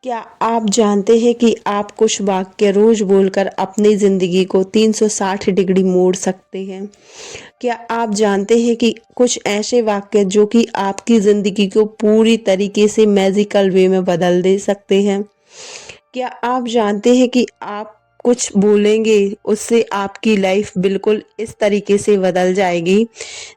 क्या आप जानते हैं कि आप कुछ वाक्य रोज बोलकर अपनी ज़िंदगी को 360 डिग्री मोड़ सकते हैं? क्या आप जानते हैं कि कुछ ऐसे वाक्य जो कि आपकी ज़िंदगी को पूरी तरीके से मैजिकल वे में बदल दे सकते हैं? क्या आप जानते हैं कि आप कुछ बोलेंगे उससे आपकी लाइफ बिल्कुल इस तरीके से बदल जाएगी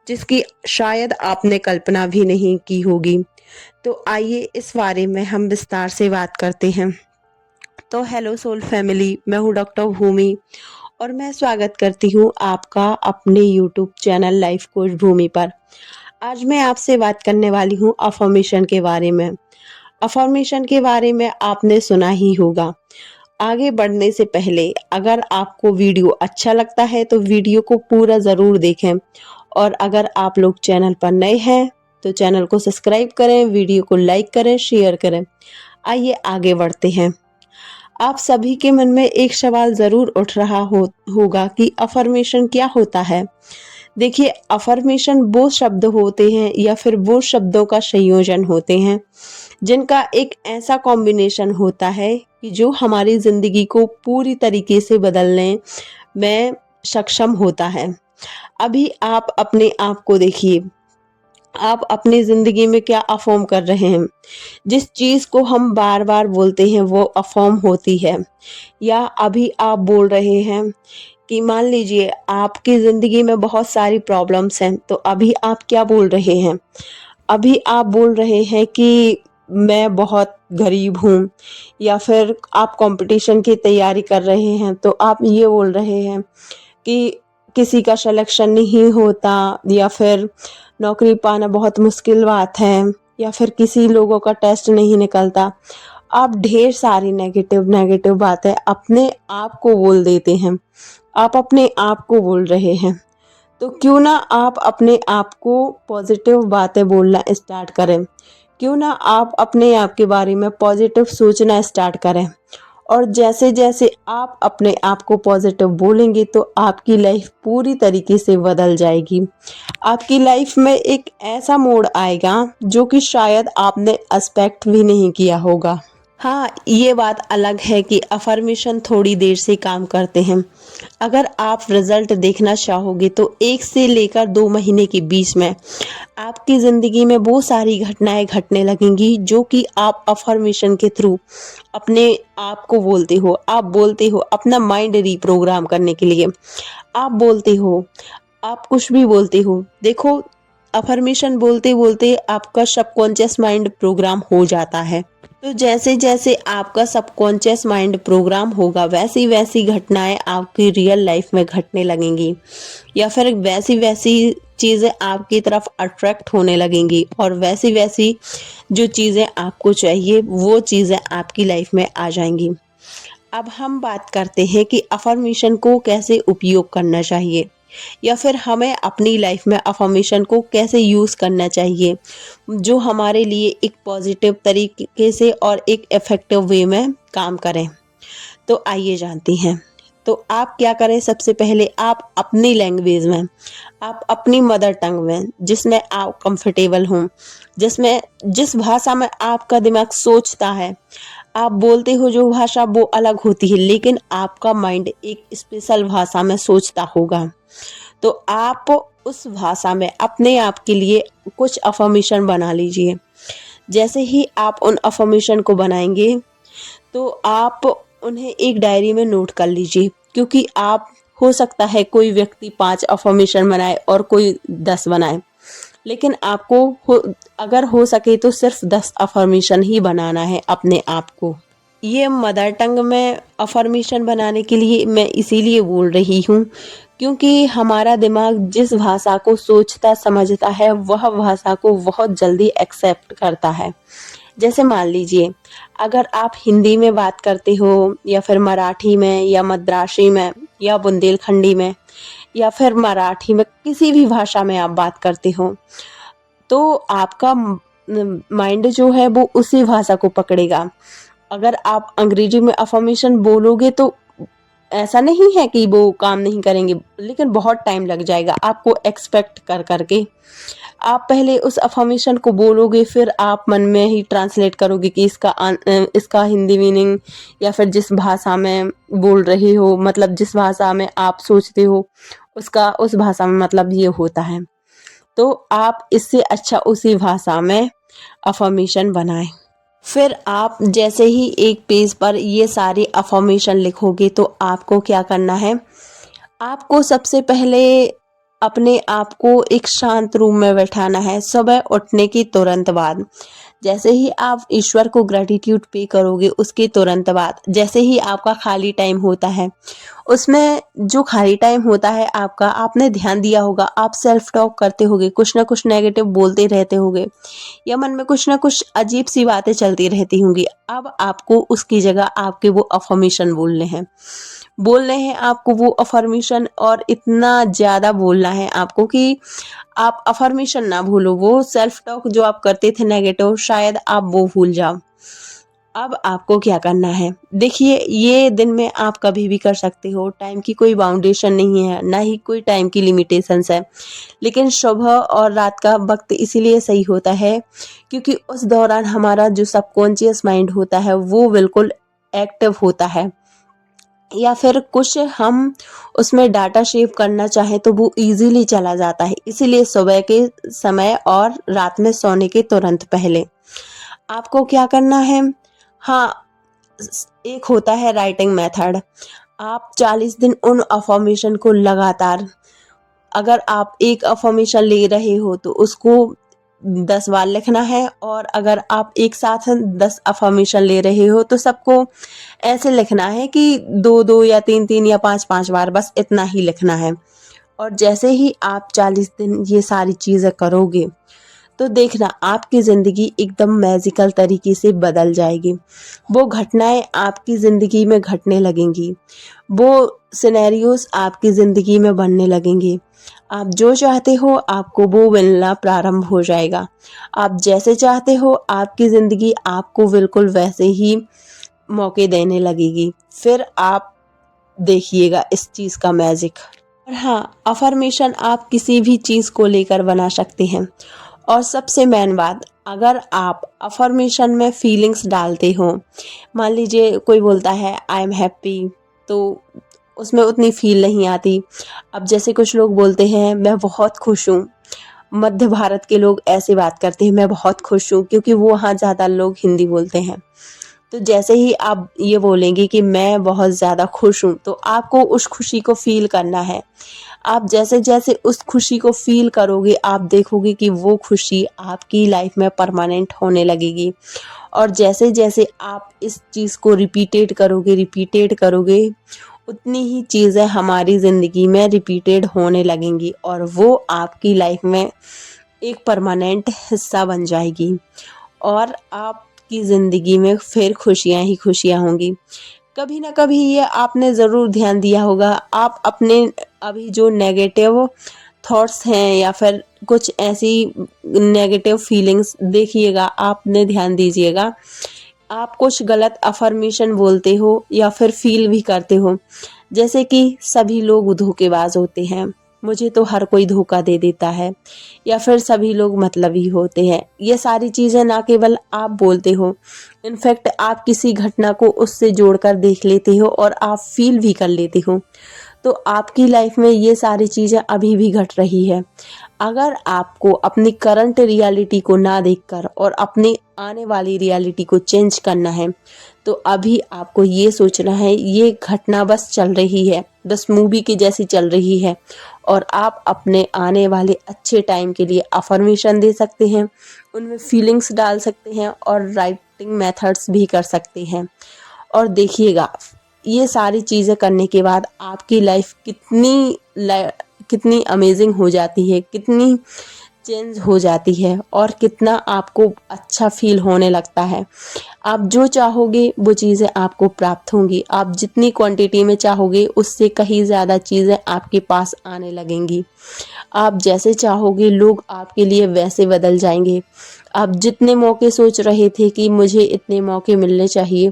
जिसकी शायद आपने कल्पना भी नहीं की होगी। तो आइए इस बारे में हम विस्तार से बात करते हैं। तो हेलो सोल फैमिली, मैं हूँ डॉक्टर भूमि और मैं स्वागत करती हूँ आपका अपने यूट्यूब चैनल लाइफ कोच भूमि पर। आज मैं आपसे बात करने वाली हूँ अफर्मेशन के बारे में। अफर्मेशन के बारे में आपने सुना ही होगा। आगे बढ़ने से पहले अगर आपको वीडियो अच्छा लगता है तो वीडियो को पूरा ज़रूर देखें और अगर आप लोग चैनल पर नए हैं तो चैनल को सब्सक्राइब करें, वीडियो को लाइक करें, शेयर करें। आइए आगे बढ़ते हैं। आप सभी के मन में एक सवाल ज़रूर उठ रहा होगा कि अफर्मेशन क्या होता है। देखिए, अफर्मेशन वो शब्द होते हैं या फिर वो शब्दों का संयोजन होते हैं जिनका एक ऐसा कॉम्बिनेशन होता है कि जो हमारी ज़िंदगी को पूरी तरीके से बदलने में सक्षम होता है। अभी आप अपने आप को देखिए, आप अपनी ज़िंदगी में क्या अफ़र्म कर रहे हैं। जिस चीज़ को हम बार बार बोलते हैं वो अफ़र्म होती है। या अभी आप बोल रहे हैं कि मान लीजिए आपकी ज़िंदगी में बहुत सारी प्रॉब्लम्स हैं, तो अभी आप क्या बोल रहे हैं? अभी आप बोल रहे हैं कि मैं बहुत गरीब हूँ, या फिर आप कंपटीशन की तैयारी कर रहे हैं तो आप ये बोल रहे हैं कि किसी का सिलेक्शन नहीं होता, या फिर नौकरी पाना बहुत मुश्किल बात है, या फिर किसी लोगों का टेस्ट नहीं निकलता। आप ढेर सारी नेगेटिव नेगेटिव बातें अपने आप को बोल देते हैं। आप अपने आप को बोल रहे हैं। तो क्यों ना आप अपने आप को पॉजिटिव बातें बोलना स्टार्ट करें। क्यों ना आप अपने आप के बारे में पॉजिटिव सोचना स्टार्ट करें। और जैसे जैसे आप अपने आप को पॉजिटिव बोलेंगे तो आपकी लाइफ पूरी तरीके से बदल जाएगी। आपकी लाइफ में एक ऐसा मोड़ आएगा जो कि शायद आपने एक्सपेक्ट भी नहीं किया होगा। हाँ, ये बात अलग है कि अफर्मेशन थोड़ी देर से काम करते हैं। अगर आप रिजल्ट देखना चाहोगे तो 1 से लेकर 2 महीने के बीच में आपकी ज़िंदगी में वो सारी घटनाएं घटने लगेंगी जो कि आप अफर्मेशन के थ्रू अपने आप को बोलते हो। आप बोलते हो अपना माइंड रीप्रोग्राम करने के लिए। आप बोलते हो, आप कुछ भी बोलते हो। देखो, अफर्मेशन बोलते बोलते आपका सबकॉन्शियस माइंड प्रोग्राम हो जाता है। तो जैसे जैसे आपका सबकॉन्शियस माइंड प्रोग्राम होगा वैसी वैसी घटनाएं आपकी रियल लाइफ में घटने लगेंगी, या फिर वैसी वैसी चीज़ें आपकी तरफ अट्रैक्ट होने लगेंगी, और वैसी वैसी जो चीज़ें आपको चाहिए वो चीज़ें आपकी लाइफ में आ जाएंगी। अब हम बात करते हैं कि अफर्मेशन को कैसे उपयोग करना चाहिए, या फिर हमें अपनी लाइफ में अफर्मेशन को कैसे यूज़ करना चाहिए जो हमारे लिए एक पॉजिटिव तरीके से और एक इफ़ेक्टिव वे में काम करें। तो आइए जानते हैं। तो आप क्या करें, सबसे पहले आप अपनी लैंग्वेज में, आप अपनी मदर टंग में जिसमें आप कंफर्टेबल हों, जिसमें जिस भाषा में आपका दिमाग सोचता है, आप बोलते हो जो भाषा वो अलग होती है, लेकिन आपका माइंड एक स्पेशल भाषा में सोचता होगा। तो आप उस भाषा में अपने आप के लिए कुछ अफर्मेशन बना लीजिए। जैसे ही आप उन अफर्मेशन को बनाएंगे तो आप उन्हें एक डायरी में नोट कर लीजिए, क्योंकि आप हो सकता है कोई व्यक्ति 5 अफर्मेशन बनाए और कोई 10 बनाए, लेकिन आपको अगर हो सके तो सिर्फ 10 अफर्मेशन ही बनाना है अपने आप को। ये मदर टंग में अफर्मेशन बनाने के लिए मैं इसीलिए बोल रही हूँ क्योंकि हमारा दिमाग जिस भाषा को सोचता समझता है वह भाषा को बहुत जल्दी एक्सेप्ट करता है। जैसे मान लीजिए, अगर आप हिंदी में बात करते हो, या फिर मराठी में, या मद्रासी में, या बुंदेलखंडी में, या फिर मराठी में, किसी भी भाषा में आप बात करते हो, तो आपका माइंड जो है वो उसी भाषा को पकड़ेगा। अगर आप अंग्रेजी में अफर्मेशन बोलोगे तो ऐसा नहीं है कि वो काम नहीं करेंगे, लेकिन बहुत टाइम लग जाएगा आपको एक्सपेक्ट कर करके। आप पहले उस अफर्मेशन को बोलोगे, फिर आप मन में ही ट्रांसलेट करोगे कि इसका हिंदी मीनिंग, या फिर जिस भाषा में बोल रहे हो, मतलब जिस भाषा में आप सोचते हो उसका उस भाषा में मतलब ये होता है। तो आप इससे अच्छा उसी भाषा में अफर्मेशन बनाएं। फिर आप जैसे ही एक पेज पर ये सारे अफर्मेशन लिखोगे तो आपको क्या करना है, आपको सबसे पहले अपने आप को एक शांत रूम में बैठाना है सुबह उठने की तुरंत बाद। जैसे ही आप ईश्वर को ग्रेटिट्यूड पे करोगे उसके तुरंत बाद, जैसे ही आपका खाली टाइम होता है, उसमें जो खाली टाइम होता है आपका, आपने ध्यान दिया होगा आप सेल्फ टॉक करते होगे, कुछ ना कुछ नेगेटिव बोलते रहते होगे, या मन में कुछ ना कुछ अजीब सी बातें चलती रहती होंगी। अब आपको उसकी जगह आपके वो अफर्मेशन बोलने हैं आपको वो अफर्मेशन, और इतना ज़्यादा बोलना है आपको कि आप अफर्मेशन ना भूलो, वो सेल्फ टॉक जो आप करते थे नेगेटिव, शायद आप वो भूल जाओ। अब आपको क्या करना है, देखिए ये दिन में आप कभी भी कर सकते हो, टाइम की कोई बाउंडेशन नहीं है, ना ही कोई टाइम की लिमिटेशंस है। लेकिन सुबह और रात का वक्त इसीलिए सही होता है क्योंकि उस दौरान हमारा जो सबकॉन्शियस माइंड होता है वो बिल्कुल एक्टिव होता है, या फिर कुछ हम उसमें डाटा सेव करना चाहें तो वो इजीली चला जाता है। इसीलिए सुबह के समय और रात में सोने के तुरंत पहले आपको क्या करना है, हाँ, एक होता है राइटिंग मेथड। आप 40 दिन उन अफर्मेशन को लगातार, अगर आप एक अफर्मेशन ले रहे हो तो उसको 10 बार लिखना है, और अगर आप एक साथ 10 अफर्मेशन ले रहे हो तो सबको ऐसे लिखना है कि 2-2 या 3-3 या 5-5 बार, बस इतना ही लिखना है। और जैसे ही आप 40 दिन ये सारी चीज़ें करोगे तो देखना आपकी ज़िंदगी एकदम मैजिकल तरीके से बदल जाएगी। वो घटनाएं आपकी ज़िंदगी में घटने लगेंगी, वो सिनेरियोस आपकी ज़िंदगी में बनने लगेंगे। आप जो चाहते हो आपको वो मिलना प्रारंभ हो जाएगा। आप जैसे चाहते हो आपकी ज़िंदगी आपको बिल्कुल वैसे ही मौके देने लगेगी। फिर आप देखिएगा इस चीज़ का मैजिक। और हाँ, अफर्मेशन आप किसी भी चीज़ को लेकर बना सकते हैं। और सबसे मेन बात, अगर आप अफर्मेशन में फीलिंग्स डालते हो, मान लीजिए कोई बोलता है आई एम हैप्पी, तो उसमें उतनी फील नहीं आती। अब जैसे कुछ लोग बोलते हैं मैं बहुत खुश हूँ, मध्य भारत के लोग ऐसे बात करते हैं मैं बहुत खुश हूँ, क्योंकि वो वहाँ ज़्यादा लोग हिंदी बोलते हैं। तो जैसे ही आप ये बोलेंगे कि मैं बहुत ज़्यादा खुश हूँ, तो आपको उस खुशी को फील करना है। आप जैसे जैसे उस खुशी को फील करोगे आप देखोगे कि वो खुशी आपकी लाइफ में परमानेंट होने लगेगी। और जैसे जैसे आप इस चीज़ को रिपीटेड करोगे उतनी ही चीज़ें हमारी ज़िंदगी में रिपीटेड होने लगेंगी, और वो आपकी लाइफ में एक परमानेंट हिस्सा बन जाएगी, और आपकी ज़िंदगी में फिर खुशियाँ ही खुशियाँ होंगी। कभी ना कभी ये आपने ज़रूर ध्यान दिया होगा, आप अपने अभी जो नेगेटिव थॉट्स हैं या फिर कुछ ऐसी नेगेटिव फीलिंग्स, देखिएगा, आपने ध्यान दीजिएगा, आप कुछ गलत अफर्मेशन बोलते हो या फिर फील भी करते हो, जैसे कि सभी लोग धोखेबाज होते हैं, मुझे तो हर कोई धोखा दे देता है, या फिर सभी लोग मतलबी होते हैं। ये सारी चीज़ें ना केवल आप बोलते हो, इनफैक्ट आप किसी घटना को उससे जोड़कर देख लेते हो और आप फील भी कर लेते हो। तो आपकी लाइफ में ये सारी चीज़ें अभी भी घट रही है। अगर आपको अपनी करंट रियलिटी को ना देखकर और अपनी आने वाली रियलिटी को चेंज करना है, तो अभी आपको ये सोचना है ये घटना बस चल रही है, बस मूवी की जैसी चल रही है, और आप अपने आने वाले अच्छे टाइम के लिए अफर्मेशन दे सकते हैं, उनमें फीलिंग्स डाल सकते हैं और राइटिंग मेथड्स भी कर सकते हैं। और देखिएगा ये सारी चीज़ें करने के बाद आपकी लाइफ कितनी अमेजिंग हो जाती है, कितनी चेंज हो जाती है, और कितना आपको अच्छा फील होने लगता है। आप जो चाहोगे वो चीज़ें आपको प्राप्त होंगी, आप जितनी क्वांटिटी में चाहोगे उससे कहीं ज़्यादा चीज़ें आपके पास आने लगेंगी। आप जैसे चाहोगे लोग आपके लिए वैसे बदल जाएंगे। आप जितने मौके सोच रहे थे कि मुझे इतने मौके मिलने चाहिए,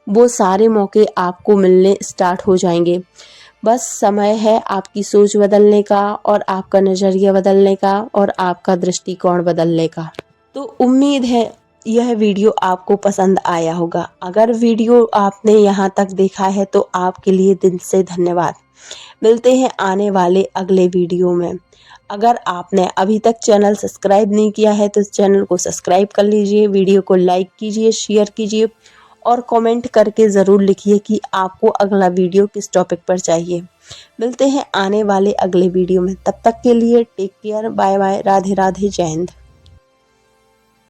वो सारे मौके आपको मिलने स्टार्ट हो जाएंगे। बस समय है आपकी सोच बदलने का और आपका नज़रिया बदलने का और आपका दृष्टिकोण बदलने का। तो उम्मीद है यह वीडियो आपको पसंद आया होगा। अगर वीडियो आपने यहाँ तक देखा है तो आपके लिए दिल से धन्यवाद। मिलते हैं आने वाले अगले वीडियो में। अगर आपने अभी तक चैनल सब्सक्राइब नहीं किया है तो चैनल को सब्सक्राइब कर लीजिए, वीडियो को लाइक कीजिए, शेयर कीजिए और कमेंट करके ज़रूर लिखिए कि आपको अगला वीडियो किस टॉपिक पर चाहिए। मिलते हैं आने वाले अगले वीडियो में, तब तक के लिए take care, bye bye, Radhe Radhe, जय हिंद।